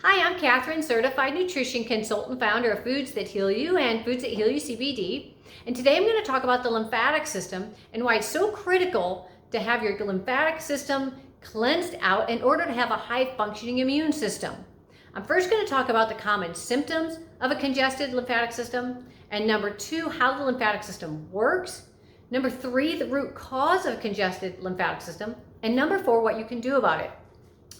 Hi, I'm Catherine, certified nutrition consultant, founder of Foods That Heal You and Foods That Heal You CBD. And today I'm going to talk about the lymphatic system and why it's so critical to have your lymphatic system cleansed out in order to have a high functioning immune system. I'm first going to talk about the common symptoms of a congested lymphatic system, and number two, how the lymphatic system works. Number three, the root cause of a congested lymphatic system, and number four, what you can do about it.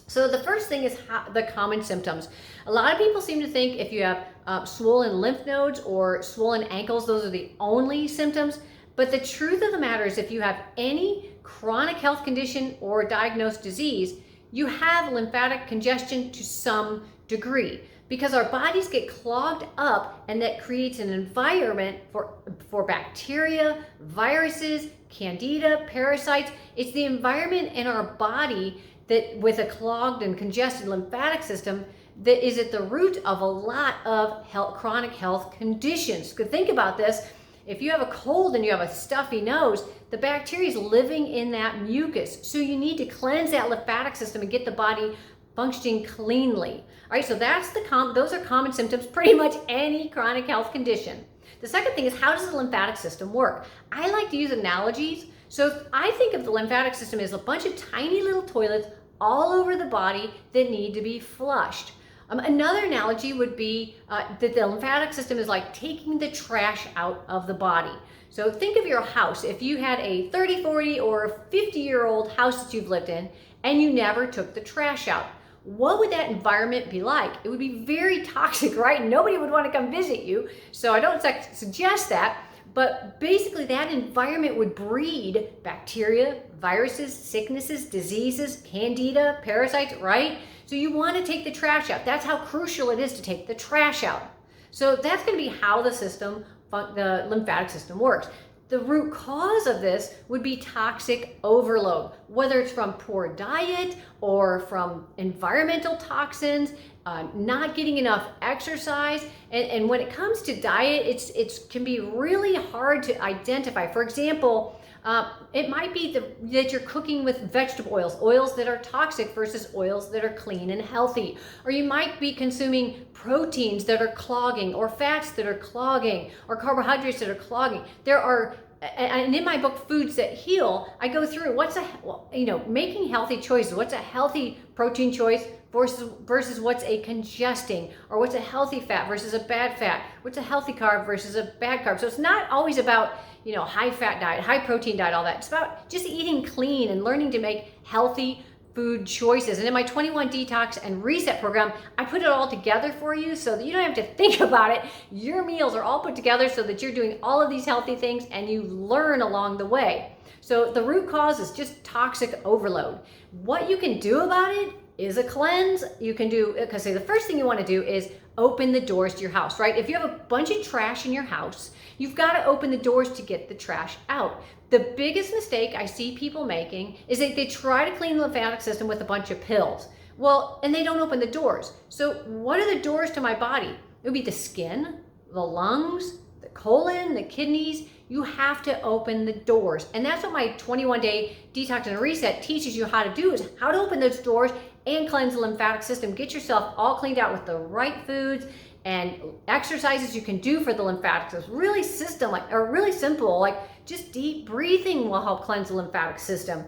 So the first thing is the common symptoms. A lot of people seem to think if you have swollen lymph nodes or swollen ankles, those are the only symptoms. But the truth of the matter is if you have any chronic health condition or diagnosed disease, you have lymphatic congestion to some degree because our bodies get clogged up, and that creates an environment for bacteria, viruses, candida, parasites. It's the environment in our body that with a clogged and congested lymphatic system that is at the root of a lot of chronic health conditions. Because think about this, if you have a cold and you have a stuffy nose, the bacteria is living in that mucus. So you need to cleanse that lymphatic system and get the body functioning cleanly. All right, so those are common symptoms, pretty much any chronic health condition. The second thing is, how does the lymphatic system work? I like to use analogies. So I think of the lymphatic system as a bunch of tiny little toilets all over the body that need to be flushed. Another analogy would be that the lymphatic system is like taking the trash out of the body. So think of your house. If you had a 30, 40, or 50-year-old house that you've lived in and you never took the trash out, what would that environment be like? It would be very toxic, right? Nobody would want to come visit you. So I don't suggest that. But basically that environment would breed bacteria, viruses, sicknesses, diseases, candida, parasites, right? So you want to take the trash out. That's how crucial it is to take the trash out. So that's going to be how the lymphatic system works. The root cause of this would be toxic overload, whether it's from poor diet or from environmental toxins, not getting enough exercise. And when it comes to diet, it can be really hard to identify. For example, it might be that you're cooking with vegetable oils that are toxic versus oils that are clean and healthy. Or you might be consuming proteins that are clogging, or fats that are clogging, or carbohydrates that are clogging. And in my book, Foods That Heal, I go through making healthy choices. What's a healthy protein choice versus what's a congesting, or what's a healthy fat versus a bad fat? What's a healthy carb versus a bad carb? So it's not always about, high fat diet, high protein diet, all that. It's about just eating clean and learning to make healthy food choices. And in my 21 Detox and Reset program, I put it all together for you so that you don't have to think about it. Your meals are all put together so that you're doing all of these healthy things and you learn along the way. So the root cause is just toxic overload. What you can do about it is a cleanse. You can do, because the first thing you want to do is open the doors to your house, right? If you have a bunch of trash in your house, you've got to open the doors to get the trash out. The biggest mistake I see people making is that they try to clean the lymphatic system with a bunch of pills. Well, and they don't open the doors. So what are the doors to my body? It would be the skin, the lungs, the colon, the kidneys. You have to open the doors. And that's what my 21-day Detox and Reset teaches you how to do, is how to open those doors and cleanse the lymphatic system. Get yourself all cleaned out with the right foods and exercises you can do for the lymphatic system. Really simple, like just deep breathing will help cleanse the lymphatic system.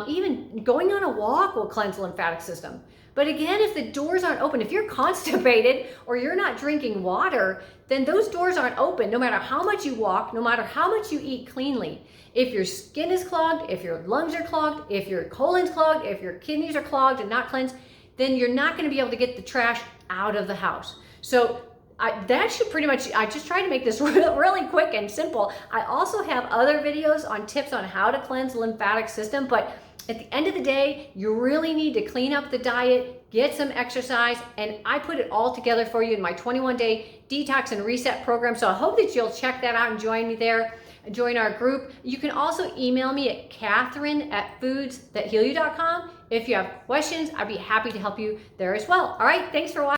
Even going on a walk will cleanse the lymphatic system. But again, if the doors aren't open, if you're constipated or you're not drinking water, then those doors aren't open no matter how much you walk, no matter how much you eat cleanly. If your skin is clogged, if your lungs are clogged, if your colon's clogged, if your kidneys are clogged and not cleansed, then you're not going to be able to get the trash out of the house. So I just try to make this really quick and simple. I also have other videos on tips on how to cleanse the lymphatic system, but at the end of the day, you really need to clean up the diet, get some exercise, and I put it all together for you in my 21-day Detox and Reset program. So I hope that you'll check that out and join me there. Join our group. You can also email me at Catherine@foodsthathealyou.com. If you have questions, I'd be happy to help you there as well. All right, thanks for watching.